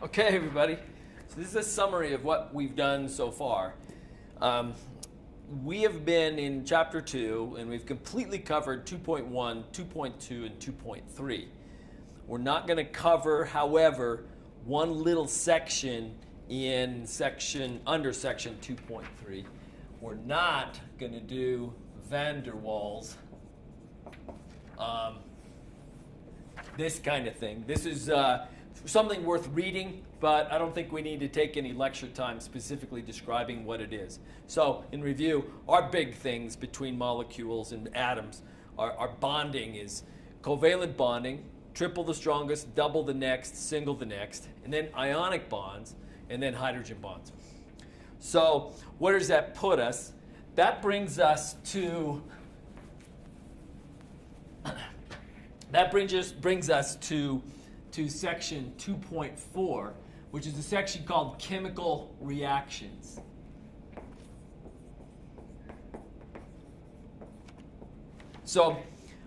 Okay, everybody. So this is a summary of what we've done so far. We have been in Chapter 2, and we've completely covered 2.1, 2.2, and 2.3. We're not going to cover, however, one little section in under section 2.3. We're not going to do van der Waals, this kind of thing. This is something worth reading, but I don't think we need to take any lecture time specifically describing what it is. So, in review, our big things between molecules and atoms are bonding is covalent bonding, triple the strongest, double the next, single the next, and then ionic bonds, and then hydrogen bonds. So, where does that put us? That brings us to section 2.4, which is a section called chemical reactions. So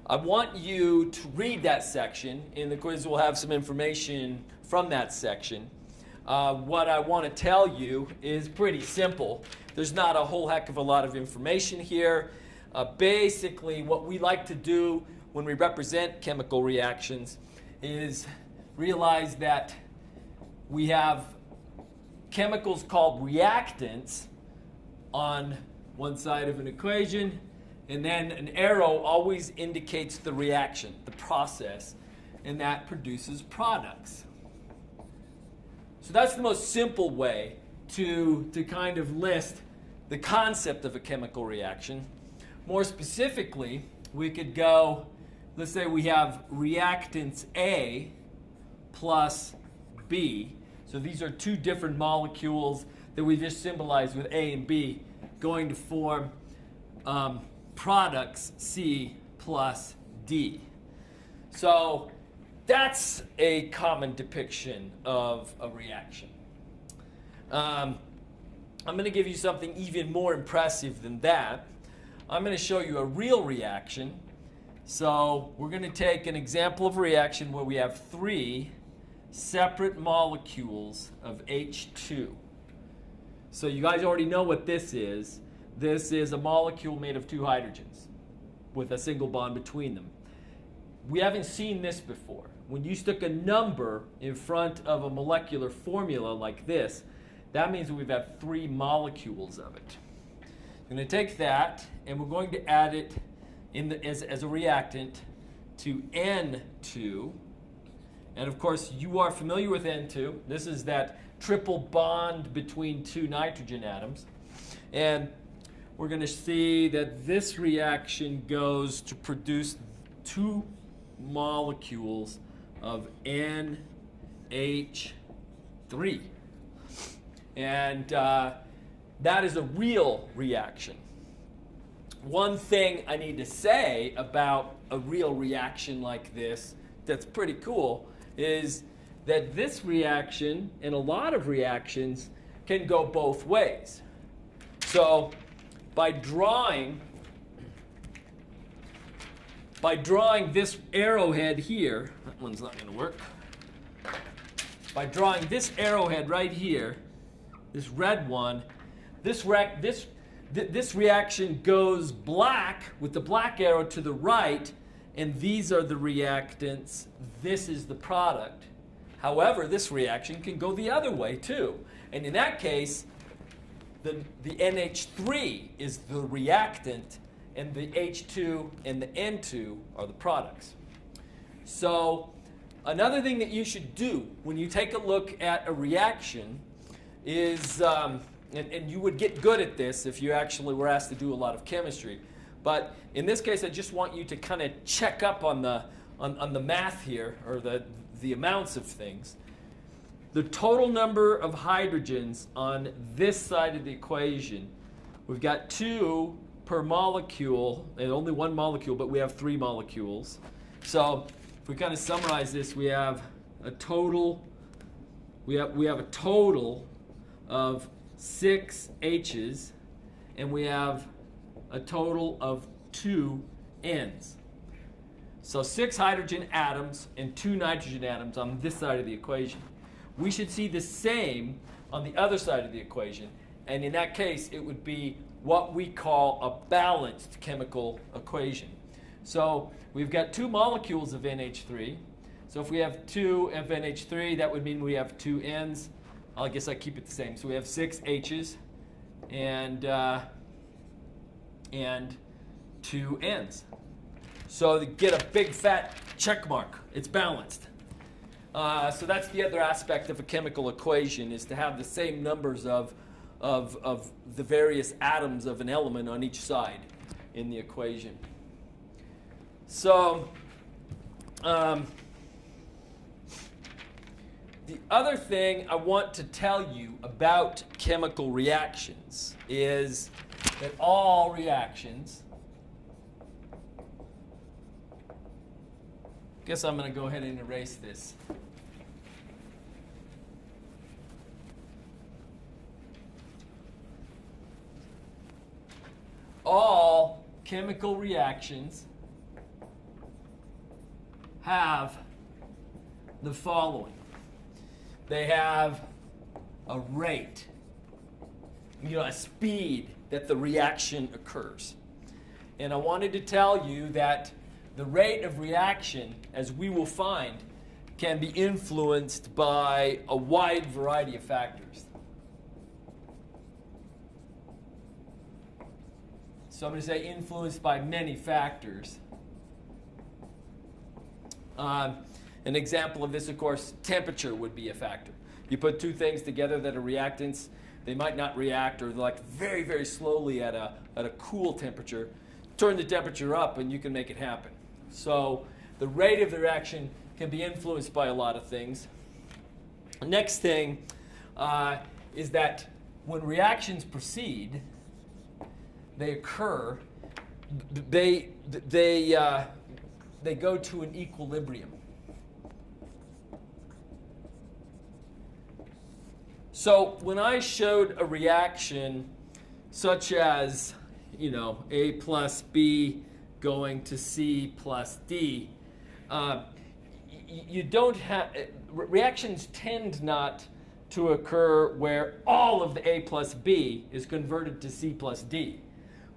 I want you to read that section. In the quiz, we'll have some information from that section. What I want to tell you is pretty simple. There's not a whole heck of a lot of information here. Basically, what we like to do when we represent chemical reactions is realize that we have chemicals called reactants on one side of an equation, and then an arrow always indicates the reaction, the process, and that produces products. So that's the most simple way to kind of list the concept of a chemical reaction. More specifically, we could go, let's say we have reactants A plus B. So these are two different molecules that we just symbolized with A and B going to form products C plus D. So that's a common depiction of a reaction. I'm going to give you something even more impressive than that. I'm going to show you a real reaction. So we're going to take an example of a reaction where we have three separate molecules of H2. So you guys already know what this is. This is a molecule made of two hydrogens with a single bond between them. We haven't seen this before. When you stick a number in front of a molecular formula like this, that means we've got three molecules of it. I'm going to take that and we're going to add it as a reactant to N2. And of course, you are familiar with N2. This is that triple bond between two nitrogen atoms. And we're going to see that this reaction goes to produce two molecules of NH3. And that is a real reaction. One thing I need to say about a real reaction like this that's pretty cool is that this reaction and a lot of reactions can go both ways. So by drawing this arrowhead here, that one's not going to work. By drawing this arrowhead right here, this red one, this reaction goes black with the black arrow to the right, and these are the reactants. This is the product. However, this reaction can go the other way too. And in that case, the NH3 is the reactant, and the H2 and the N2 are the products. So another thing that you should do when you take a look at a reaction is, and you would get good at this if you actually were asked to do a lot of chemistry, but in this case I just want you to kind of check up on the math here, or the amounts of things. The total number of hydrogens on this side of the equation, we've got two per molecule, and only one molecule, but we have three molecules. So if we kind of summarize this, we have a total of 6 H's, and we have a total of 2 N's. So 6 hydrogen atoms and 2 nitrogen atoms on this side of the equation. we should see the same on the other side of the equation. And in that case, it would be what we call a balanced chemical equation. So we've got 2 molecules of NH3. So if we have 2 of NH3, that would mean we have 2 N's. I guess I keep it the same. So we have 6 H's and 2 N's. So to get a big fat check mark, it's balanced. So that's the other aspect of a chemical equation, is to have the same numbers of the various atoms of an element on each side in the equation. So the other thing I want to tell you about chemical reactions is that all reactions, guess I'm going to go ahead and erase this. All chemical reactions have the following. They have a rate, a speed that the reaction occurs. And I wanted to tell you that the rate of reaction, as we will find, can be influenced by a wide variety of factors. So I'm going to say influenced by many factors. An example of this, of course, temperature would be a factor. You put 2 things together that are reactants, they might not react, or they're like very, very slowly at a cool temperature. Turn the temperature up and you can make it happen. So the rate of the reaction can be influenced by a lot of things. The next thing is that when reactions proceed, they occur, they go to an equilibrium. So when I showed a reaction such as, A plus B going to C plus D, you don't have, reactions tend not to occur where all of the A plus B is converted to C plus D.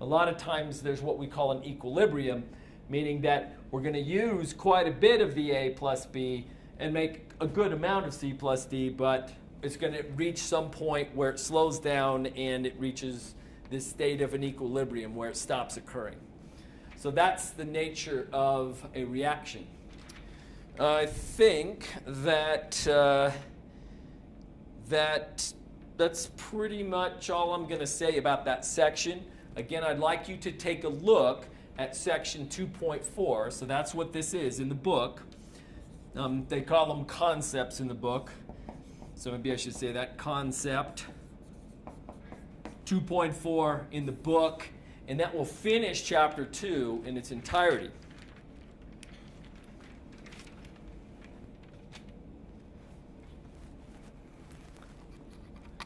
A lot of times there's what we call an equilibrium, meaning that we're going to use quite a bit of the A plus B and make a good amount of C plus D, but it's going to reach some point where it slows down and it reaches this state of an equilibrium where it stops occurring. So that's the nature of a reaction. I think that that's pretty much all I'm going to say about that section. Again, I'd like you to take a look at section 2.4. So that's what this is in the book. They call them concepts in the book. So maybe I should say that, concept 2.4 in the book. And that will finish chapter 2 in its entirety.